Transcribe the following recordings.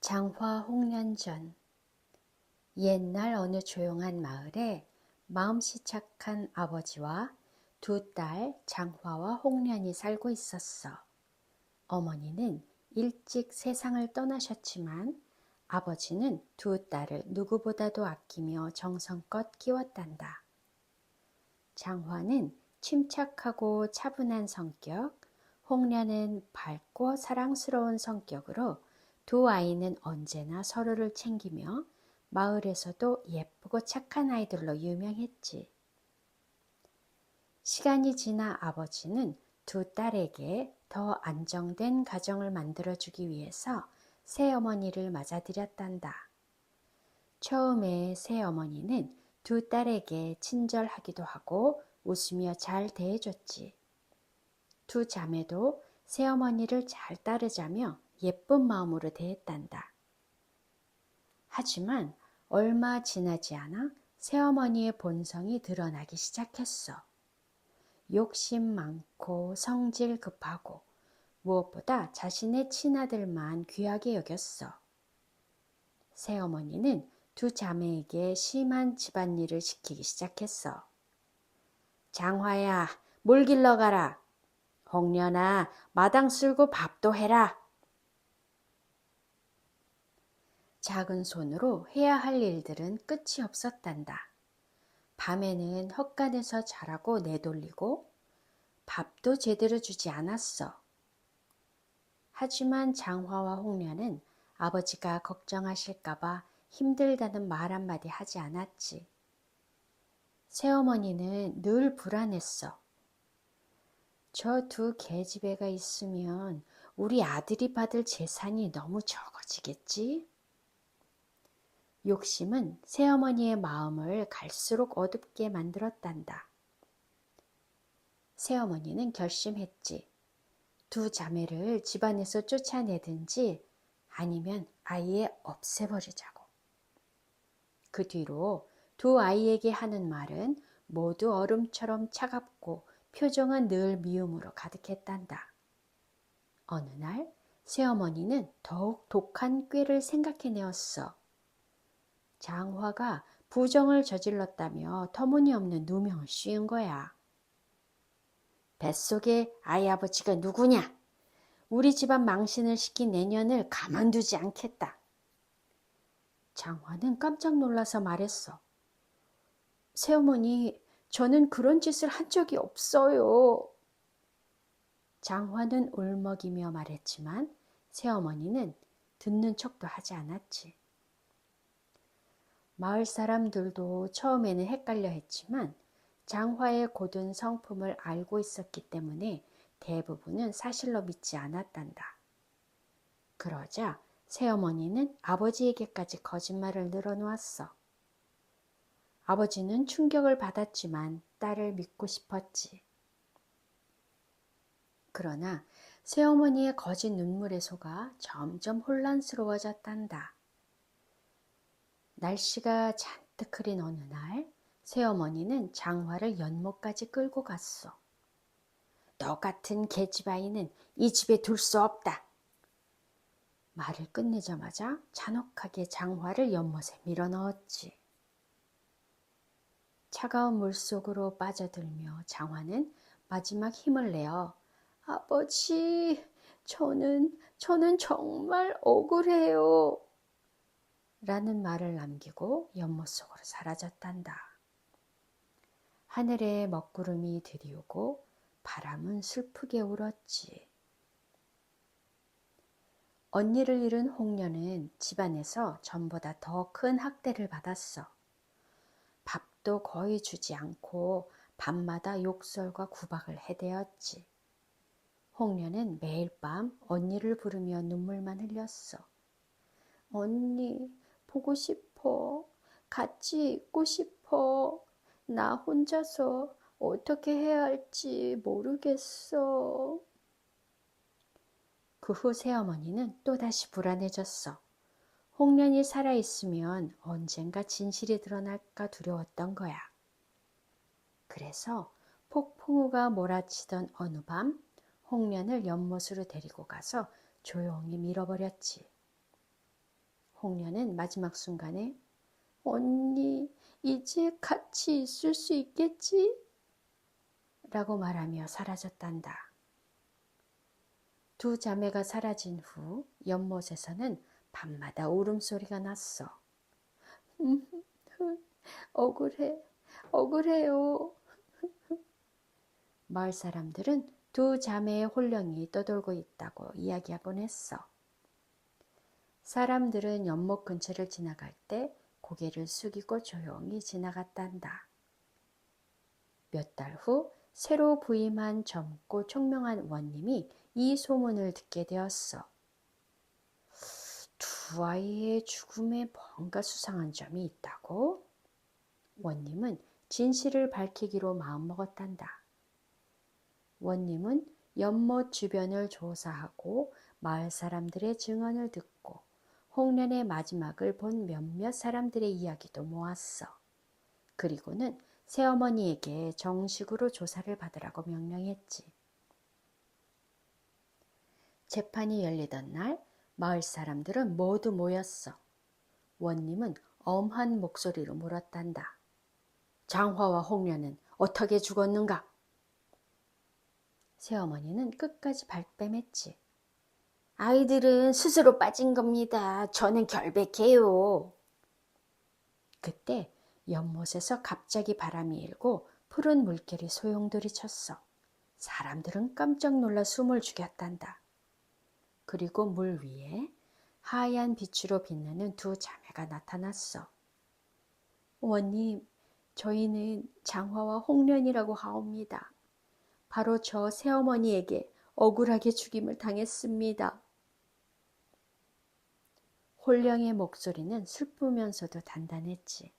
장화 홍련전. 옛날 어느 조용한 마을에 마음씨 착한 아버지와 두 딸 장화와 홍련이 살고 있었어. 어머니는 일찍 세상을 떠나셨지만 아버지는 두 딸을 누구보다도 아끼며 정성껏 키웠단다. 장화는 침착하고 차분한 성격, 홍련은 밝고 사랑스러운 성격으로 두 아이는 언제나 서로를 챙기며 마을에서도 예쁘고 착한 아이들로 유명했지. 시간이 지나 아버지는 두 딸에게 더 안정된 가정을 만들어주기 위해서 새어머니를 맞아들였단다. 처음에 새어머니는 두 딸에게 친절하기도 하고 웃으며 잘 대해줬지. 두 자매도 새어머니를 잘 따르자며 예쁜 마음으로 대했단다. 하지만 얼마 지나지 않아 새어머니의 본성이 드러나기 시작했어. 욕심 많고 성질 급하고 무엇보다 자신의 친아들만 귀하게 여겼어. 새어머니는 두 자매에게 심한 집안일을 시키기 시작했어. 장화야, 물 길러 가라. 홍련아, 마당 쓸고 밥도 해라. 작은 손으로 해야 할 일들은 끝이 없었단다. 밤에는 헛간에서 자라고 내돌리고 밥도 제대로 주지 않았어. 하지만 장화와 홍련은 아버지가 걱정하실까봐 힘들다는 말 한마디 하지 않았지. 새어머니는 늘 불안했어. 저 두 계집애가 있으면 우리 아들이 받을 재산이 너무 적어지겠지? 욕심은 새어머니의 마음을 갈수록 어둡게 만들었단다. 새어머니는 결심했지. 두 자매를 집안에서 쫓아내든지 아니면 아예 없애버리자고. 그 뒤로 두 아이에게 하는 말은 모두 얼음처럼 차갑고 표정은 늘 미움으로 가득했단다. 어느 날 새어머니는 더욱 독한 꾀를 생각해내었어. 장화가 부정을 저질렀다며 터무니없는 누명을 씌운 거야. 뱃속에 아이 아버지가 누구냐? 우리 집안 망신을 시킨 내년을 가만두지 않겠다. 장화는 깜짝 놀라서 말했어. 새어머니, 저는 그런 짓을 한 적이 없어요. 장화는 울먹이며 말했지만 새어머니는 듣는 척도 하지 않았지. 마을 사람들도 처음에는 헷갈려 했지만 장화의 고든 성품을 알고 있었기 때문에 대부분은 사실로 믿지 않았단다. 그러자 새어머니는 아버지에게까지 거짓말을 늘어놓았어. 아버지는 충격을 받았지만 딸을 믿고 싶었지. 그러나 새어머니의 거짓 눈물에 속아 점점 혼란스러워졌단다. 날씨가 잔뜩 흐린 어느 날 새어머니는 장화를 연못까지 끌고 갔어. 너 같은 계집아이는 이 집에 둘 수 없다. 말을 끝내자마자 잔혹하게 장화를 연못에 밀어넣었지. 차가운 물속으로 빠져들며 장화는 마지막 힘을 내어 아버지, 저는 정말 억울해요. 라는 말을 남기고 연못 속으로 사라졌단다. 하늘에 먹구름이 들이오고 바람은 슬프게 울었지. 언니를 잃은 홍련은 집안에서 전보다 더 큰 학대를 받았어. 밥도 거의 주지 않고 밤마다 욕설과 구박을 해대었지. 홍련은 매일 밤 언니를 부르며 눈물만 흘렸어. 언니, 보고 싶어. 같이 있고 싶어. 나 혼자서 어떻게 해야 할지 모르겠어. 그 후 새어머니는 또다시 불안해졌어. 홍련이 살아있으면 언젠가 진실이 드러날까 두려웠던 거야. 그래서 폭풍우가 몰아치던 어느 밤 홍련을 연못으로 데리고 가서 조용히 밀어버렸지. 홍련은 마지막 순간에 언니, 이제 같이 있을 수 있겠지? 라고 말하며 사라졌단다. 두 자매가 사라진 후 연못에서는 밤마다 울음소리가 났어. 억울해, 억울해요. 마을 사람들은 두 자매의 혼령이 떠돌고 있다고 이야기하곤 했어. 사람들은 연못 근처를 지나갈 때 고개를 숙이고 조용히 지나갔단다. 몇 달 후 새로 부임한 젊고 총명한 원님이 이 소문을 듣게 되었어. 두 아이의 죽음에 뭔가 수상한 점이 있다고? 원님은 진실을 밝히기로 마음먹었단다. 원님은 연못 주변을 조사하고 마을 사람들의 증언을 듣고 홍련의 마지막을 본 몇몇 사람들의 이야기도 모았어. 그리고는 새어머니에게 정식으로 조사를 받으라고 명령했지. 재판이 열리던 날 마을 사람들은 모두 모였어. 원님은 엄한 목소리로 물었단다. 장화와 홍련은 어떻게 죽었는가? 새어머니는 끝까지 발뺌했지. 아이들은 스스로 빠진 겁니다. 저는 결백해요. 그때 연못에서 갑자기 바람이 일고 푸른 물결이 소용돌이 쳤어. 사람들은 깜짝 놀라 숨을 죽였단다. 그리고 물 위에 하얀 빛으로 빛나는 두 자매가 나타났어. 원님, 저희는 장화와 홍련이라고 하옵니다. 바로 저 새어머니에게 억울하게 죽임을 당했습니다. 혼령의 목소리는 슬프면서도 단단했지.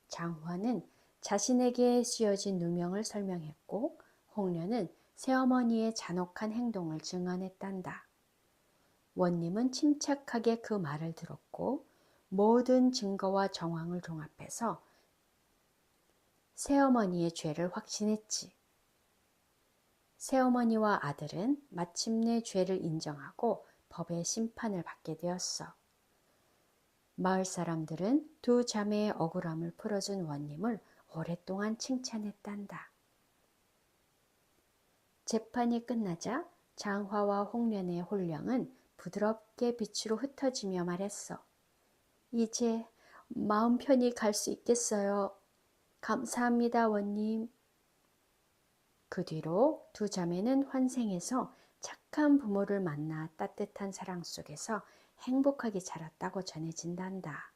장화는 자신에게 씌어진 누명을 설명했고 홍련은 새어머니의 잔혹한 행동을 증언했단다. 원님은 침착하게 그 말을 들었고 모든 증거와 정황을 종합해서 새어머니의 죄를 확신했지. 새어머니와 아들은 마침내 죄를 인정하고 법의 심판을 받게 되었어. 마을 사람들은 두 자매의 억울함을 풀어준 원님을 오랫동안 칭찬했단다. 재판이 끝나자 장화와 홍련의 혼령은 부드럽게 빛으로 흩어지며 말했어. 이제 마음 편히 갈 수 있겠어요. 감사합니다, 원님. 그 뒤로 두 자매는 환생에서 착한 부모를 만나 따뜻한 사랑 속에서 행복하게 자랐다고 전해진단다.